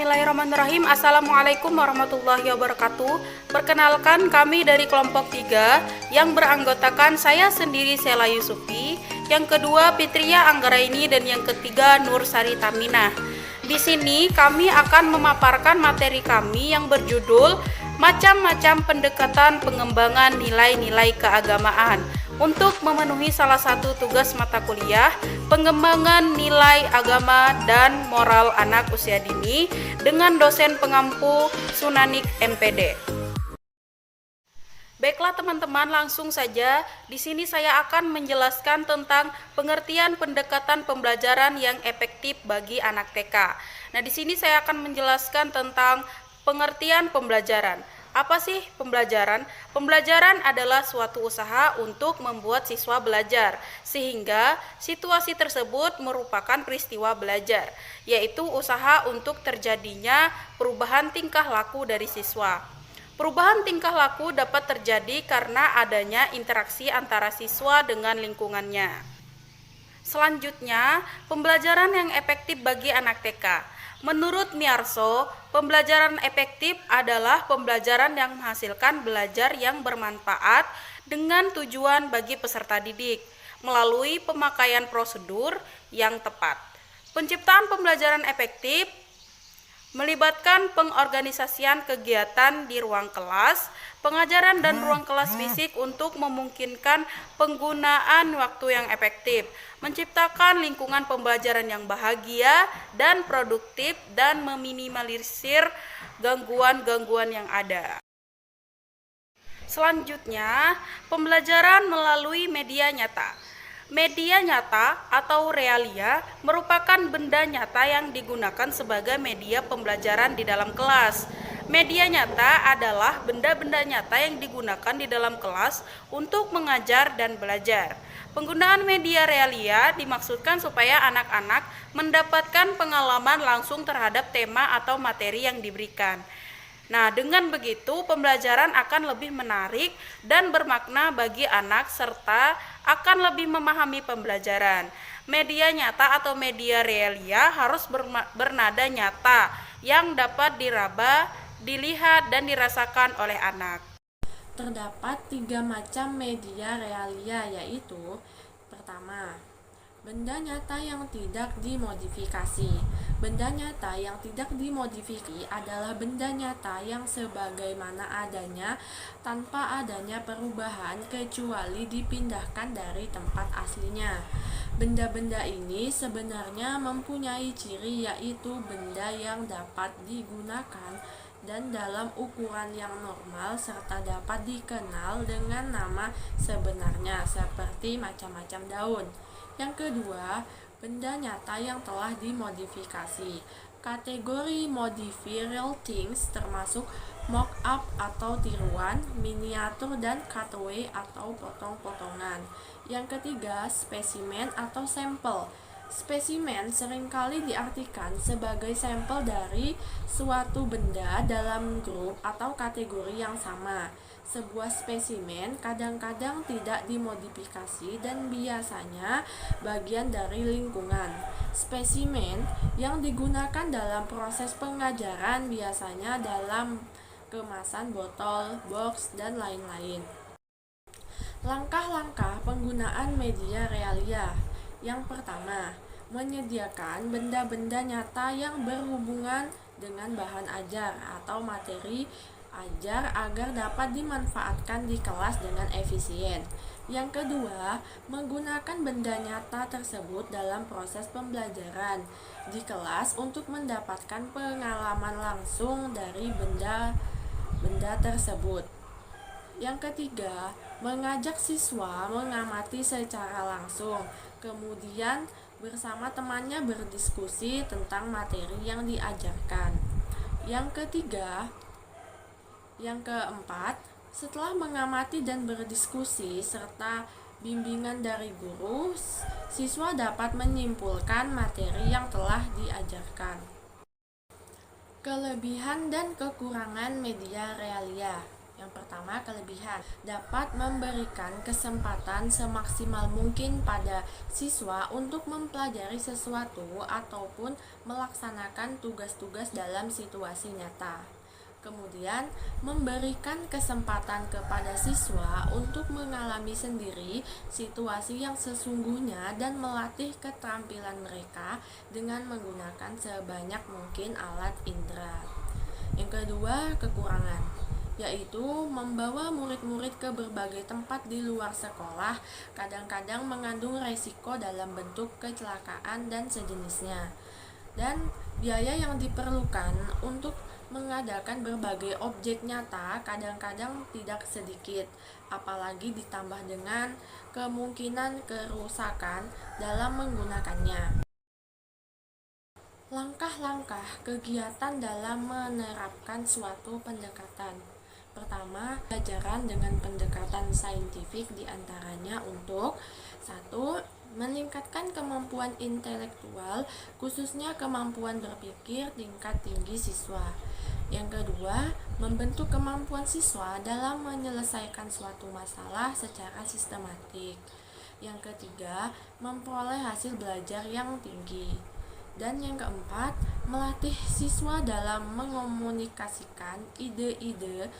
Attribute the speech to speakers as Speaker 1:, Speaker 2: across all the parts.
Speaker 1: Bismillahirrahmanirrahim. Assalamualaikum warahmatullahi wabarakatuh. Perkenalkan, kami dari kelompok 3 yang beranggotakan saya sendiri Sela Yusufi, yang kedua Fitria Anggaraini, dan yang ketiga Nur Sari Taminah. Di sini kami akan memaparkan materi kami yang berjudul Macam-macam pendekatan pengembangan nilai-nilai keagamaan untuk memenuhi salah satu tugas mata kuliah pengembangan nilai agama dan moral anak usia dini dengan dosen pengampu Sunanik MPD. Baiklah teman-teman, langsung saja. Di sini saya akan menjelaskan tentang pengertian pendekatan pembelajaran yang efektif bagi anak TK. Nah, di sini saya akan menjelaskan tentang pengertian pembelajaran. Apa sih pembelajaran? Pembelajaran adalah suatu usaha untuk membuat siswa belajar, sehingga situasi tersebut merupakan peristiwa belajar, yaitu usaha untuk terjadinya perubahan tingkah laku dari siswa. Perubahan tingkah laku dapat terjadi karena adanya interaksi antara siswa dengan lingkungannya. Selanjutnya, pembelajaran yang efektif bagi anak TK. Menurut Miarso, pembelajaran efektif adalah pembelajaran yang menghasilkan belajar yang bermanfaat dengan tujuan bagi peserta didik melalui pemakaian prosedur yang tepat. Penciptaan pembelajaran efektif melibatkan pengorganisasian kegiatan di ruang kelas, pengajaran dan ruang kelas fisik untuk memungkinkan penggunaan waktu yang efektif, menciptakan lingkungan pembelajaran yang bahagia dan produktif, dan meminimalisir gangguan-gangguan yang ada. Selanjutnya, pembelajaran melalui media nyata. Media nyata atau realia merupakan benda nyata yang digunakan sebagai media pembelajaran di dalam kelas. Media nyata adalah benda-benda nyata yang digunakan di dalam kelas untuk mengajar dan belajar. Penggunaan media realia dimaksudkan supaya anak-anak mendapatkan pengalaman langsung terhadap tema atau materi yang diberikan. Nah, dengan begitu pembelajaran akan lebih menarik dan bermakna bagi anak serta akan lebih memahami pembelajaran. Media nyata atau media realia harus bernada nyata yang dapat diraba, dilihat, dan dirasakan oleh anak.
Speaker 2: Terdapat 3 macam media realia, yaitu pertama, benda nyata yang tidak dimodifikasi. Benda nyata yang tidak dimodifikasi adalah benda nyata yang sebagaimana adanya tanpa adanya perubahan kecuali dipindahkan dari tempat aslinya. Benda-benda ini sebenarnya mempunyai ciri, yaitu benda yang dapat digunakan dan dalam ukuran yang normal serta dapat dikenal dengan nama sebenarnya seperti macam-macam daun. Yang kedua, benda nyata yang telah dimodifikasi. Kategori modified things termasuk mock-up atau tiruan, miniatur, dan cutaway atau potong-potongan. Yang ketiga, spesimen atau sampel. Spesimen seringkali diartikan sebagai sampel dari suatu benda dalam grup atau kategori yang sama. Sebuah spesimen kadang-kadang tidak dimodifikasi dan biasanya bagian dari lingkungan. Spesimen yang digunakan dalam proses pengajaran biasanya dalam kemasan botol, box, dan lain-lain. Langkah-langkah penggunaan media realia. Yang pertama, menyediakan benda-benda nyata yang berhubungan dengan bahan ajar atau materi ajar agar dapat dimanfaatkan di kelas dengan efisien. Yang kedua, menggunakan benda nyata tersebut dalam proses pembelajaran di kelas untuk mendapatkan pengalaman langsung dari benda tersebut. Yang ketiga, mengajak siswa mengamati secara langsung, kemudian bersama temannya berdiskusi tentang materi yang diajarkan. Yang keempat, setelah mengamati dan berdiskusi serta bimbingan dari guru, siswa dapat menyimpulkan materi yang telah diajarkan. Kelebihan dan kekurangan media realia. Yang pertama, kelebihan dapat memberikan kesempatan semaksimal mungkin pada siswa untuk mempelajari sesuatu ataupun melaksanakan tugas-tugas dalam situasi nyata. Kemudian, memberikan kesempatan kepada siswa untuk mengalami sendiri situasi yang sesungguhnya dan melatih keterampilan mereka dengan menggunakan sebanyak mungkin alat indera. Yang kedua, kekurangan, yaitu membawa murid-murid ke berbagai tempat di luar sekolah kadang-kadang mengandung resiko dalam bentuk kecelakaan dan sejenisnya. Dan biaya yang diperlukan untuk mengadakan berbagai objek nyata kadang-kadang tidak sedikit, apalagi ditambah dengan kemungkinan kerusakan dalam menggunakannya. Langkah-langkah kegiatan dalam menerapkan suatu pendekatan. Pertama, pelajaran dengan pendekatan saintifik diantaranya untuk 1. Meningkatkan kemampuan intelektual, khususnya kemampuan berpikir tingkat tinggi siswa. Yang kedua, membentuk kemampuan siswa dalam menyelesaikan suatu masalah secara sistematik. Yang ketiga, memperoleh hasil belajar yang tinggi. Dan yang keempat, melatih siswa dalam mengomunikasikan ide-ide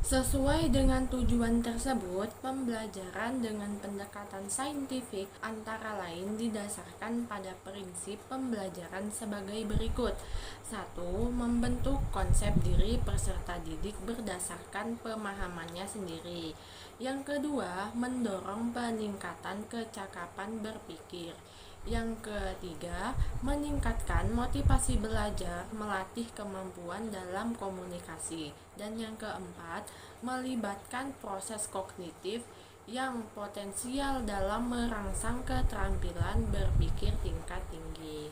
Speaker 2: sesuai dengan tujuan tersebut. Pembelajaran dengan pendekatan saintifik antara lain didasarkan pada prinsip pembelajaran sebagai berikut. 1. Membentuk konsep diri peserta didik berdasarkan pemahamannya sendiri. Yang kedua, mendorong peningkatan kecakapan berpikir. Yang ketiga, meningkatkan motivasi belajar, melatih kemampuan dalam komunikasi. Dan yang keempat, melibatkan proses kognitif yang potensial dalam merangsang keterampilan berpikir tingkat tinggi.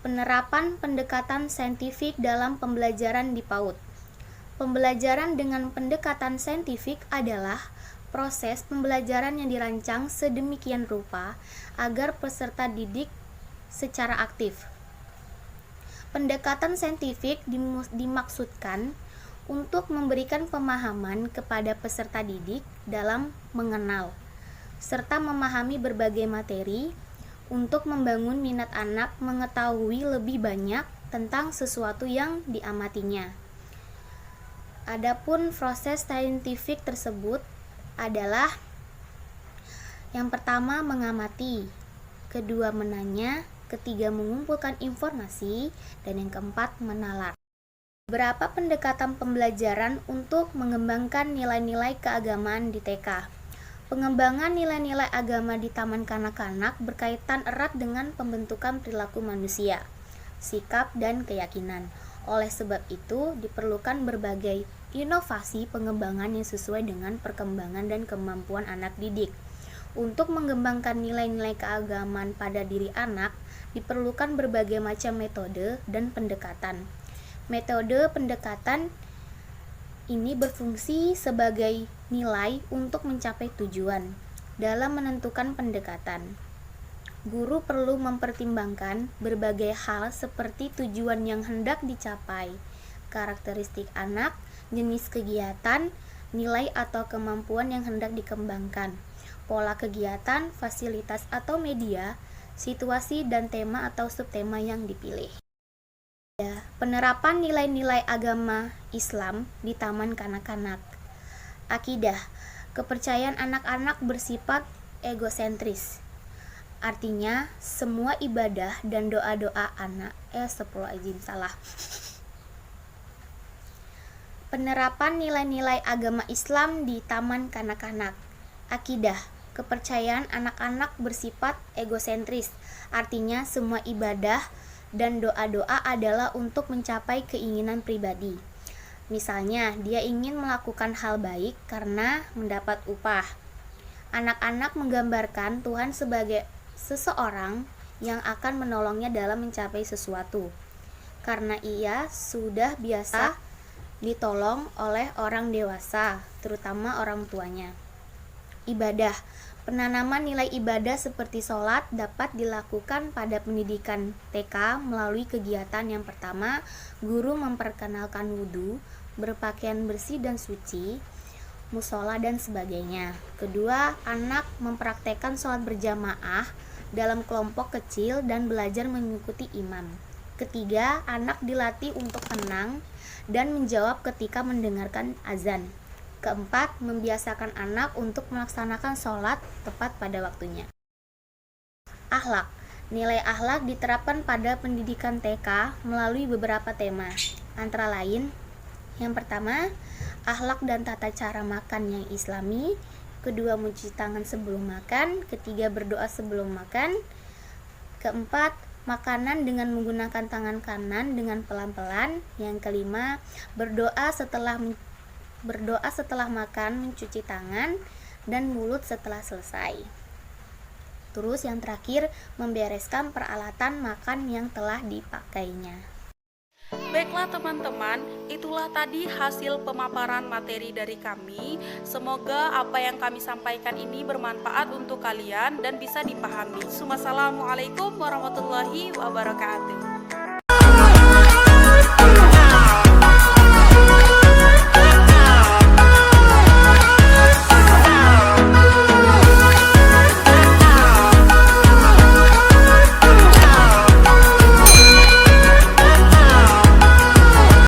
Speaker 3: Penerapan pendekatan saintifik dalam pembelajaran di PAUD. Pembelajaran dengan pendekatan saintifik adalah proses pembelajaran yang dirancang sedemikian rupa agar peserta didik secara aktif. Pendekatan saintifik dimaksudkan untuk memberikan pemahaman kepada peserta didik dalam mengenal serta memahami berbagai materi untuk membangun minat anak mengetahui lebih banyak tentang sesuatu yang diamatinya. Adapun proses saintifik tersebut adalah yang pertama mengamati, kedua menanya, ketiga mengumpulkan informasi, dan yang keempat menalar. Beberapa pendekatan pembelajaran untuk mengembangkan nilai-nilai keagamaan di TK. Pengembangan nilai-nilai agama di taman kanak-kanak berkaitan erat dengan pembentukan perilaku manusia, sikap, dan keyakinan. Oleh sebab itu, diperlukan berbagai inovasi pengembangan yang sesuai dengan perkembangan dan kemampuan anak didik. Untuk mengembangkan nilai-nilai keagamaan pada diri anak, diperlukan berbagai macam metode dan pendekatan. Metode pendekatan ini berfungsi sebagai nilai untuk mencapai tujuan. Dalam menentukan pendekatan, guru perlu mempertimbangkan berbagai hal seperti tujuan yang hendak dicapai, karakteristik anak, jenis kegiatan, nilai atau kemampuan yang hendak dikembangkan, pola kegiatan, fasilitas atau media, situasi dan tema atau subtema yang dipilih. Penerapan nilai-nilai agama Islam di taman kanak-kanak. Akidah, kepercayaan anak-anak bersifat egosentris. Artinya, semua ibadah dan doa-doa anak Penerapan nilai-nilai agama Islam di taman kanak-kanak. Akidah, kepercayaan anak-anak bersifat egosentris. Artinya, semua ibadah dan doa-doa adalah untuk mencapai keinginan pribadi. Misalnya, dia ingin melakukan hal baik karena mendapat upah. Anak-anak menggambarkan Tuhan sebagai seseorang yang akan menolongnya dalam mencapai sesuatu, karena ia sudah biasa ditolong oleh orang dewasa, terutama orang tuanya. Ibadah, penanaman nilai ibadah seperti sholat dapat dilakukan pada pendidikan TK melalui kegiatan yang pertama, guru memperkenalkan wudhu, berpakaian bersih dan suci, musola dan sebagainya. Kedua, anak mempraktekkan sholat berjamaah dalam kelompok kecil dan belajar mengikuti imam. Ketiga, anak dilatih untuk tenang dan menjawab ketika mendengarkan azan. Keempat, membiasakan anak untuk melaksanakan sholat tepat pada waktunya. Akhlak. Nilai akhlak diterapkan pada pendidikan TK melalui beberapa tema, antara lain: yang pertama, akhlak dan tata cara makan yang islami. Kedua, mencuci tangan sebelum makan. Ketiga, berdoa sebelum makan. Keempat, makanan dengan menggunakan tangan kanan dengan pelan-pelan. Yang kelima, berdoa setelah makan, mencuci tangan dan mulut setelah selesai. Terus yang terakhir, membereskan peralatan makan yang telah dipakainya.
Speaker 1: Baiklah teman-teman, itulah tadi hasil pemaparan materi dari kami. Semoga apa yang kami sampaikan ini bermanfaat untuk kalian dan bisa dipahami. Wassalamualaikum warahmatullahi wabarakatuh.